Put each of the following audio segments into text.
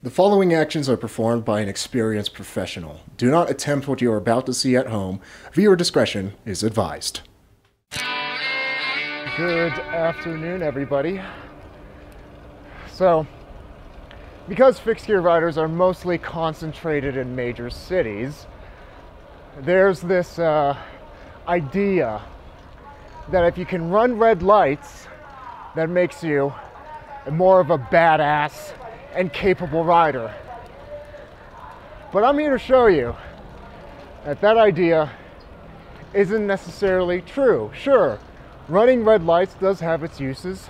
The following actions are performed by an experienced professional. Do not attempt what you are about to see at home. Viewer discretion is advised. Good afternoon, everybody. So, because fixed gear riders are mostly concentrated in major cities, there's this idea that if you can run red lights, that makes you more of a badass and capable rider. But I'm here to show you that that idea isn't necessarily true. Sure, running red lights does have its uses.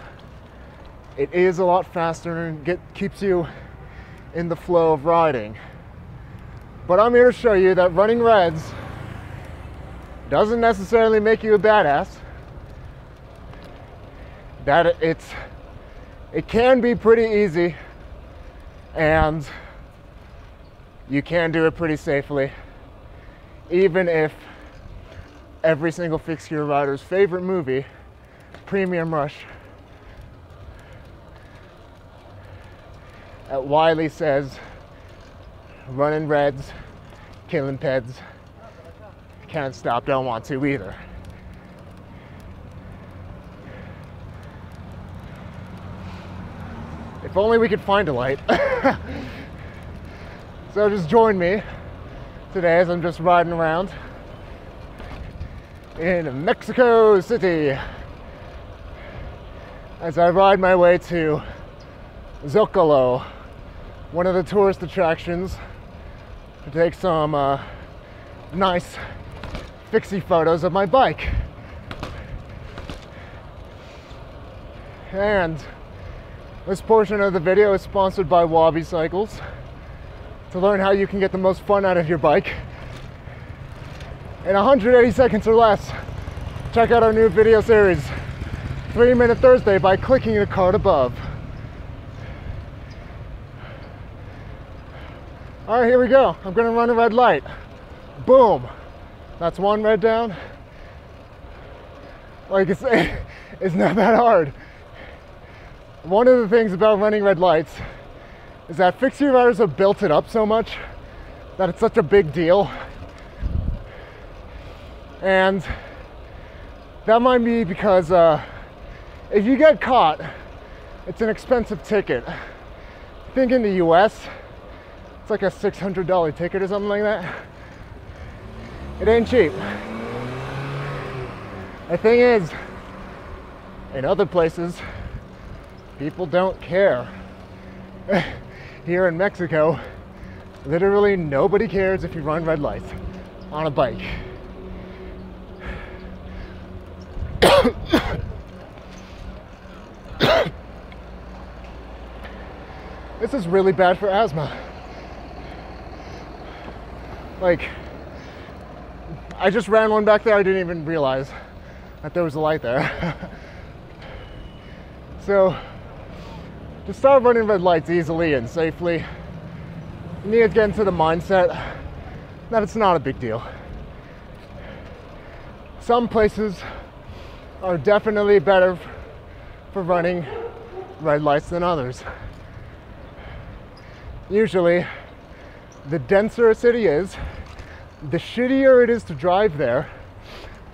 It is a lot faster and keeps you in the flow of riding. But I'm here to show you that running reds doesn't necessarily make you a badass. That it can be pretty easy, and you can do it pretty safely, even if every single fixed gear rider's favorite movie, Premium Rush, at Wiley says, running reds, killing peds, can't stop, don't want to either. If only we could find a light. So just join me today as I'm just riding around in Mexico City as I ride my way to Zocalo, one of the tourist attractions, to take some nice fixie photos of my bike. And this portion of the video is sponsored by Wabi Cycles. To learn how you can get the most fun out of your bike in 180 seconds or less, check out our new video series, 3 Minute Thursday, by clicking the card above. All right, here we go. I'm gonna run a red light. Boom. That's one red down. Like it's not that hard. One of the things about running red lights is that fixed gear riders have built it up so much that it's such a big deal. And that might be because if you get caught, it's an expensive ticket. I think in the US, it's like a $600 ticket or something like that. It ain't cheap. The thing is, in other places, people don't care. Here in Mexico, literally nobody cares if you run red lights on a bike. This is really bad for asthma. Like, I just ran one back there, I didn't even realize that there was a light there. So, to start running red lights easily and safely, you need to get into the mindset that it's not a big deal. Some places are definitely better for running red lights than others. Usually, the denser a city is, the shittier it is to drive there,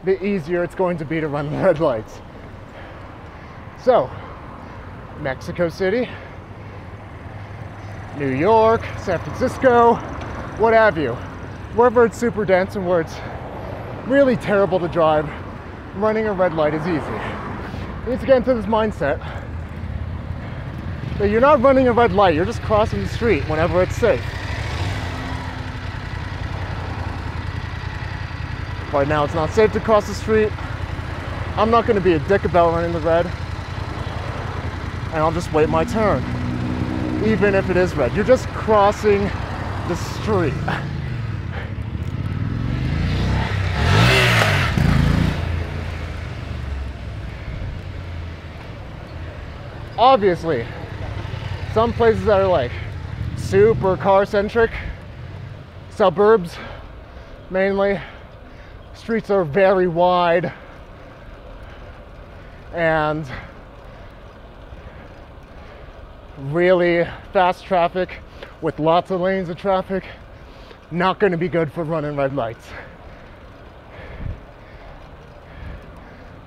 the easier it's going to be to run the red lights. So, Mexico City, New York, San Francisco, what have you. Wherever it's super dense and where it's really terrible to drive, running a red light is easy. You need to get into this mindset that you're not running a red light, you're just crossing the street whenever it's safe. Right now it's not safe to cross the street. I'm not going to be a dick about running the red, and I'll just wait my turn, even if it is red. You're just crossing the street. Obviously, some places that are like super car-centric, suburbs mainly, streets are very wide and really fast traffic with lots of lanes of traffic, not going to be good for running red lights.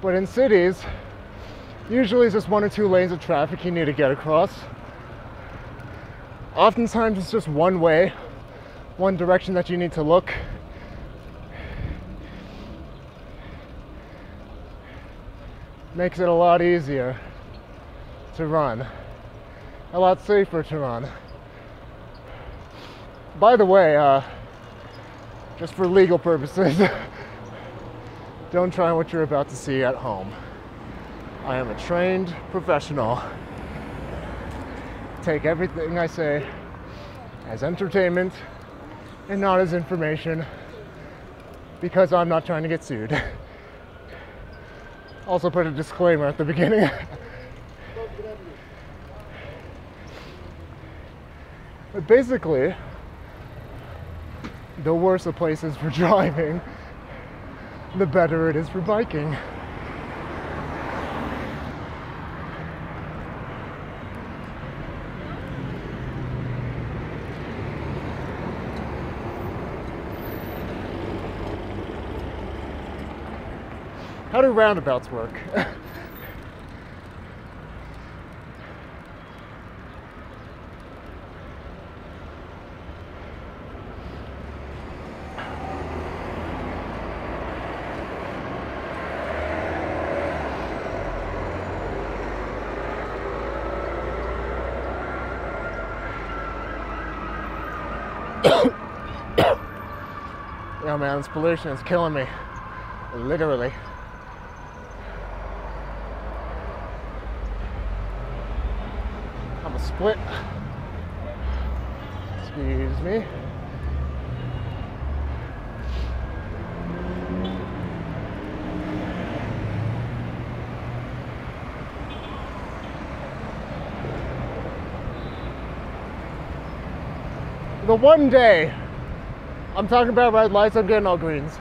But in cities, usually it's just 1 or 2 lanes of traffic you need to get across. Oftentimes it's just one way, one direction that you need to look. Makes it a lot easier to run, a lot safer to run. By the way, just for legal purposes, don't try what you're about to see at home. I am a trained professional. Take everything I say as entertainment and not as information, because I'm not trying to get sued. Also put a disclaimer at the beginning. But basically, the worse a place is for driving, the better it is for biking. How do roundabouts work? Yeah, man, this pollution is killing me. Literally. Split. Excuse me. The one day I'm talking about red lights, I'm getting all greens.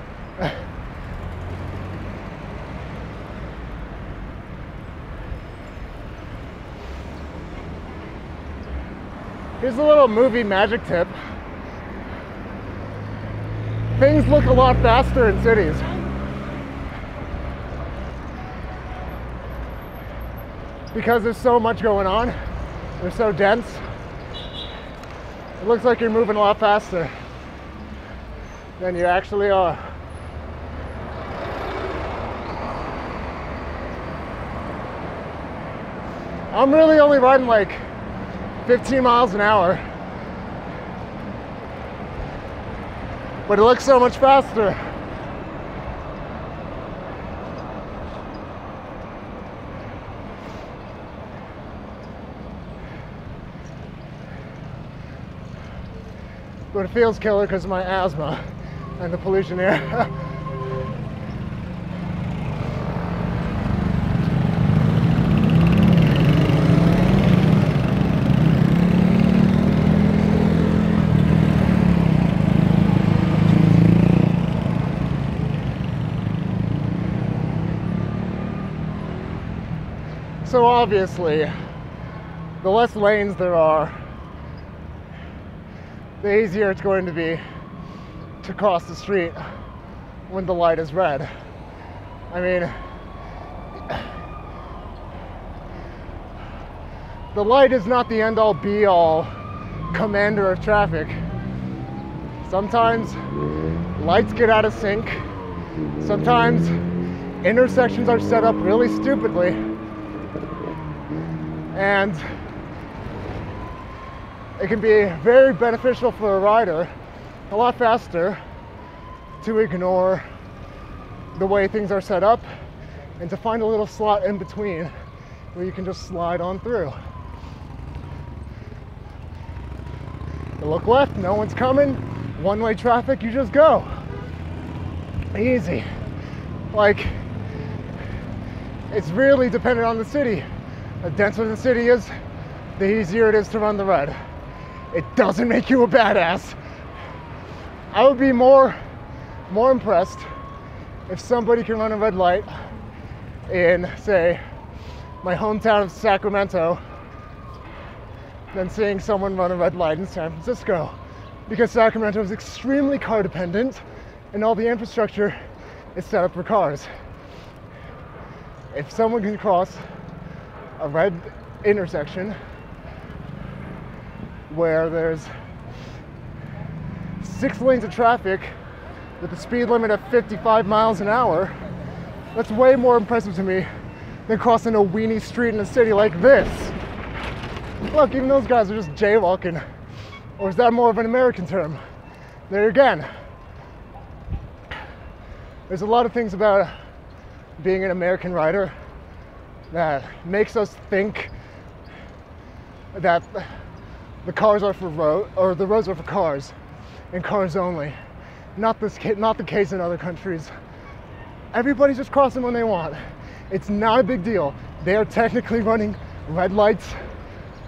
Here's a little movie magic tip. Things look a lot faster in cities. Because there's so much going on. They're so dense. It looks like you're moving a lot faster than you actually are. I'm really only riding like 15 miles an hour, but it looks so much faster. But it feels killer because of my asthma and the pollution here. So obviously, the less lanes there are, the easier it's going to be to cross the street when the light is red. I mean, the light is not the end-all be-all commander of traffic. Sometimes lights get out of sync. Sometimes intersections are set up really stupidly. And it can be very beneficial for a rider, a lot faster, to ignore the way things are set up and to find a little slot in between where you can just slide on through. You look left, no one's coming, one-way traffic, you just go. Easy. Like, it's really dependent on the city. The denser the city is, the easier it is to run the red. It doesn't make you a badass. I would be more impressed if somebody can run a red light in, say, my hometown of Sacramento than seeing someone run a red light in San Francisco, because Sacramento is extremely car dependent and all the infrastructure is set up for cars. If someone can cross a red intersection where there's 6 lanes of traffic with a speed limit of 55 miles an hour, that's way more impressive to me than crossing a weenie street in a city like this. Look, even those guys are just jaywalking. Or is that more of an American term? There again. There's a lot of things about being an American rider that makes us think that the cars are for the roads are for cars and cars only. Not the case in other countries. Everybody's just crossing when they want. It's not a big deal. They are technically running red lights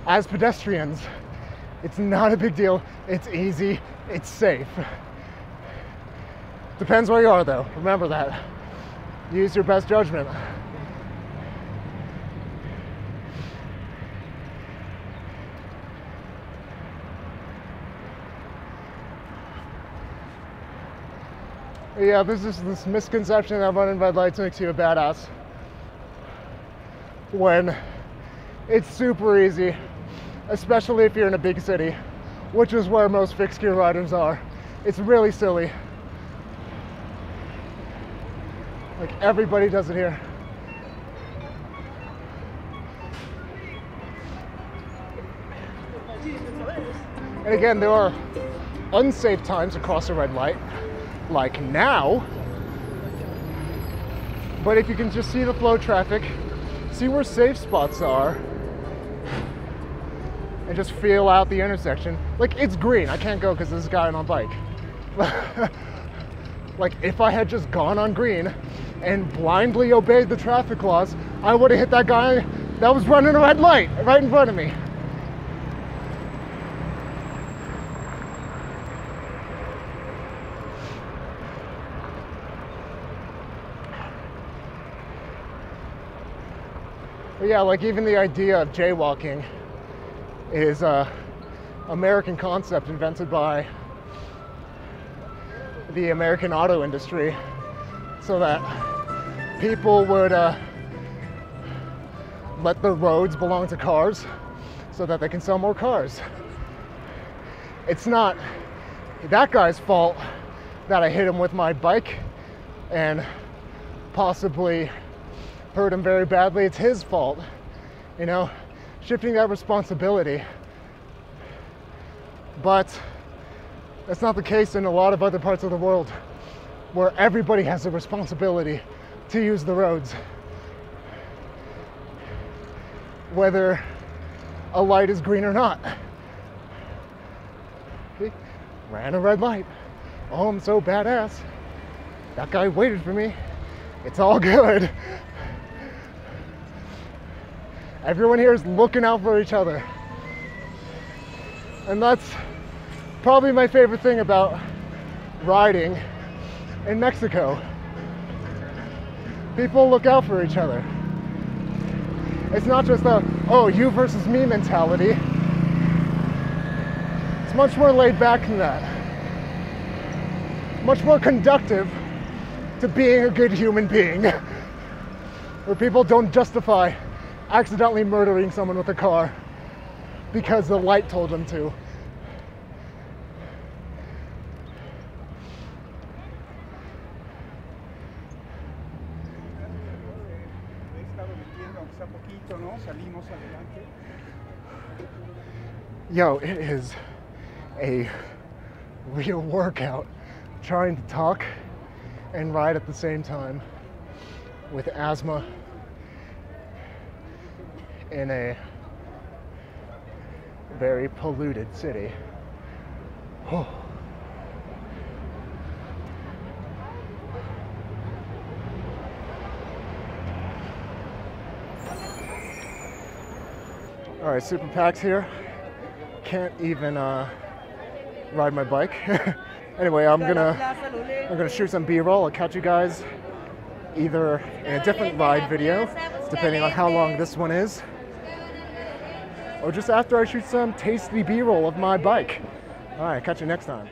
as pedestrians. It's not a big deal. It's easy. It's safe. Depends where you are, though. Remember that. Use your best judgment. Yeah, there's this misconception that running red lights makes you a badass, when it's super easy, especially if you're in a big city, which is where most fixed gear riders are. It's really silly. Like, everybody does it here. And again, there are unsafe times to cross a red light, like now. But if you can just see the flow of traffic, see where safe spots are, and just feel out the intersection. Like, it's green. I can't go because there's a guy on a bike. Like, if I had just gone on green and blindly obeyed the traffic laws, I would have hit that guy that was running a red light right in front of me. But yeah, like, even the idea of jaywalking is an American concept invented by the American auto industry so that people would let the roads belong to cars so that they can sell more cars. It's not that guy's fault that I hit him with my bike and possibly hurt him very badly. It's his fault, you know, shifting that responsibility. But that's not the case in a lot of other parts of the world, where everybody has a responsibility to use the roads, whether a light is green or not. He ran a red light. Oh, I'm so badass. That guy waited for me. It's all good. Everyone here is looking out for each other. And that's probably my favorite thing about riding in Mexico. People look out for each other. It's not just a, oh, you versus me mentality. It's much more laid back than that. Much more conductive to being a good human being. Where people don't justify accidentally murdering someone with a car because the light told them to. Yo, it is a real workout trying to talk and ride at the same time with asthma in a very polluted city. Oh. All right, Super Pack's here. Can't even ride my bike. Anyway, I'm gonna shoot some B-roll. I'll catch you guys either in a different ride video, depending on how long this one is, or just after I shoot some tasty B-roll of my bike. All right, catch you next time.